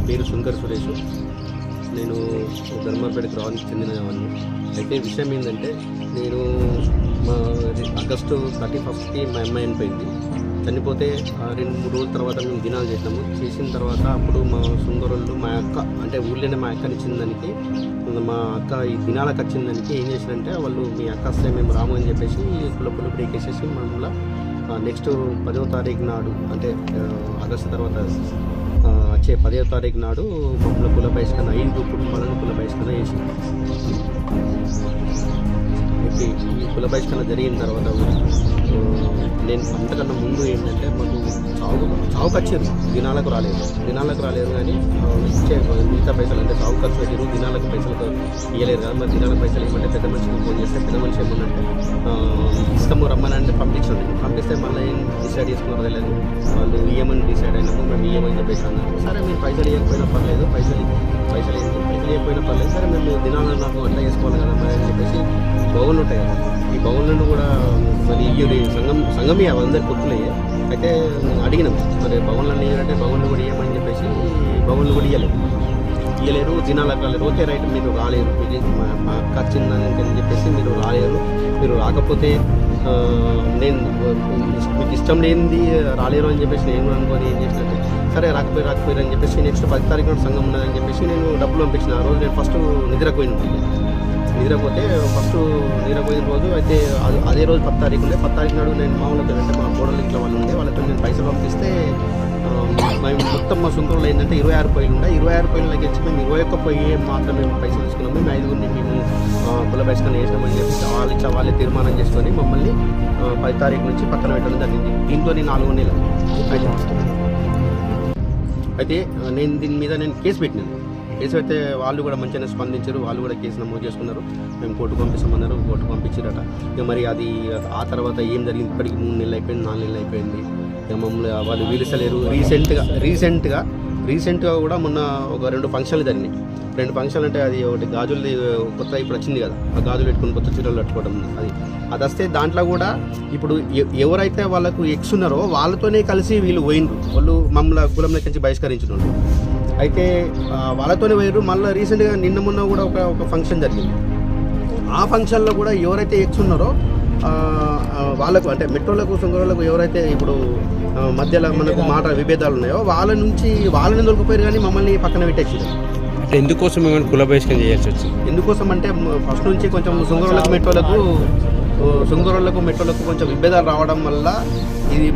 పేరు శంకర్ సురేష్. నేను ధర్మాపేట గ్రామానికి చెందినవాడిని. అయితే విషయం ఏంటంటే, నేను ఆగస్టు 31కి మా అమ్మాయి చనిపోయింది. చనిపోతే 2-3 రోజుల తర్వాత మేము దినాలు చేసిన తర్వాత అప్పుడు మా సుందరులు మా అక్క అంటే ఊళ్ళోనే మా అక్కని ఇచ్చిందానికి మా అక్క ఈ దినాలకు వచ్చిందానికి ఏం చేశారంటే, వాళ్ళు మీ అక్క వస్తే మేము రాము అని చెప్పేసి పుల్ల బ్రేక్ వేసేసి మమ్మల్ని నెక్స్ట్ 10వ తారీఖు నాడు అంటే ఆగస్టు తర్వాత వచ్చే 10వ తారీఖు నాడు మమ్మల్ని కుల బహిష్కరణ 5 కుటుంబాలను కుల బహిష్కరణ చేసి అయితే ఈ కుల బహిష్కరణ జరిగిన తర్వాత నేను అంతకన్నా ముందు ఏంటంటే మాకు చావుకు వచ్చారు. దినాలకు రాలేదు కానీ ఇచ్చే మిగతా పైసలు అంటే చావు ఖర్చు పెట్టారు. దినాలకు పైసలు ఇవ్వలేరు కదా. మరి దినాలకు పైసలు ఇవ్వమంటే పెద్ద మనిషికి ఫోన్ చేస్తే పెద్ద మనిషి ఏమన్నంటే ఇస్తాము రమ్మని పంపిస్తే మళ్ళీ ఏం డిసైడ్ చేసుకున్నారో తెలియదు. వాళ్ళు ఇవ్వమని డిసైడ్ అయినాము, మేము ఇవ్వమని చెప్పేసి అన్నారు. సరే మీరు పైసలు ఇవ్వకపోయినా పర్లేదు, పైసలు ఇవ్వకపోయినా పర్లేదు, సరే మేము దినాలను నాకు అట్లా చేసుకోవాలి కదా మరి అని చెప్పేసి బౌన్లు ఉంటాయి కదా, ఈ బౌన్లను కూడా మరి ఇయ్యడి సంఘం అందరి పొత్తులే. అయితే అడిగినాం మరి బౌన్లను ఇవ్వాలంటే బౌన్లు కూడా ఇవ్వమని చెప్పేసి బౌన్లు కూడా ఇవ్వలేరు. దినాలకు రాలేరు. ఓకే రైట్, మీరు రాలేరు, మా అక్క వచ్చిందని చెప్పేసి మీరు రాలేరు. మీరు రాకపోతే నేను మీకు ఇష్టం లేనిది రాలేరు అని చెప్పేసి నేను అనుకోని ఏం చేసినట్టే సరే రాకపోయారు అని చెప్పేసి నెక్స్ట్ 10 తారీఖు నాడు సంఘం ఉన్నదని చెప్పేసి నేను డబ్బులు పంపించిన. ఆ రోజు నేను ఫస్ట్ నిద్రపోయిన రోజు అయితే అదే రోజు 10 తారీఖు ఉండే. 10 తారీఖు నాడు నేను మామూలుగా అంటే మా కోడలు ఇంట్లో వాళ్ళు ఉండే, వాళ్ళతో నేను పైసలు పంపిస్తే మేము మొత్తం మా సొంతలో ఏంటంటే 26 పొయ్యిలు ఉండే. 26 పొయ్యిలకి వచ్చి మేము 21 పొయ్యి మాత్రం మేము పైసలు తీసుకున్నాము. మేము 5గురిని మేము కుల బహిష్కరణ చేసినామని చెప్పి వాళ్ళే తీర్మానం చేసుకొని మమ్మల్ని 10 తారీఖు నుంచి పక్కన పెట్టడం జరిగింది. దీంతో 4 నెలలు అయితే నేను దీని మీద కేసు పెట్టినాను. కేసు పెడితే వాళ్ళు కూడా మంచిగానే స్పందించారు. వాళ్ళు కూడా కేసు నమోదు చేసుకున్నారు. మేము కోర్టుకు పంపిస్తామన్నారు, కోర్టుకు పంపించారట. ఇక మరి అది ఆ తర్వాత ఏం జరిగింది, ఇప్పటికి 3 నెలలు అయిపోయింది, 4 నెలలు అయిపోయింది. ఇక మమ్మల్ని వాళ్ళు పిలుస్తలేరు. రీసెంట్గా కూడా మొన్న ఒక 2 ఫంక్షన్లు జరిగినాయి. 2 ఫంక్షన్లు అంటే అది ఒకటి గాజులు కొత్త ఇప్పుడు వచ్చింది కదా, ఆ గాజులు పెట్టుకుని కొత్త చీరలు కట్టుకోవడం అది వస్తే దాంట్లో కూడా ఇప్పుడు ఎవరైతే వాళ్ళకు ఎక్స్ ఉన్నారో వాళ్ళతోనే కలిసి వీళ్ళు పోయినరు. వాళ్ళు మమ్మల్ని కులంలోకి నుంచి బహిష్కరించినారు. అయితే వాళ్ళతోనే పోయారు. మళ్ళీ రీసెంట్గా నిన్న మొన్న కూడా ఒక ఫంక్షన్ జరిగింది. ఆ ఫంక్షన్లో కూడా ఎవరైతే ఎక్స్ ఉన్నారో వాళ్ళకు అంటే మెట్రోలకు సొంగరోళ్ళకు ఎవరైతే ఇప్పుడు మధ్యలో మనకు మాట విభేదాలు ఉన్నాయో వాళ్ళని దొరికిపోయారు కానీ మమ్మల్ని పక్కన పెట్టేసారు. అంటే ఎందుకోసం మేము కుల బహిష్కరణ చేయాల్సి వచ్చింది? ఎందుకోసం అంటే ఫస్ట్ నుంచి కొంచెం సొంగరోళ్ళకు మెట్రోలకు కొంచెం విభేదాలు రావడం వల్ల ఇది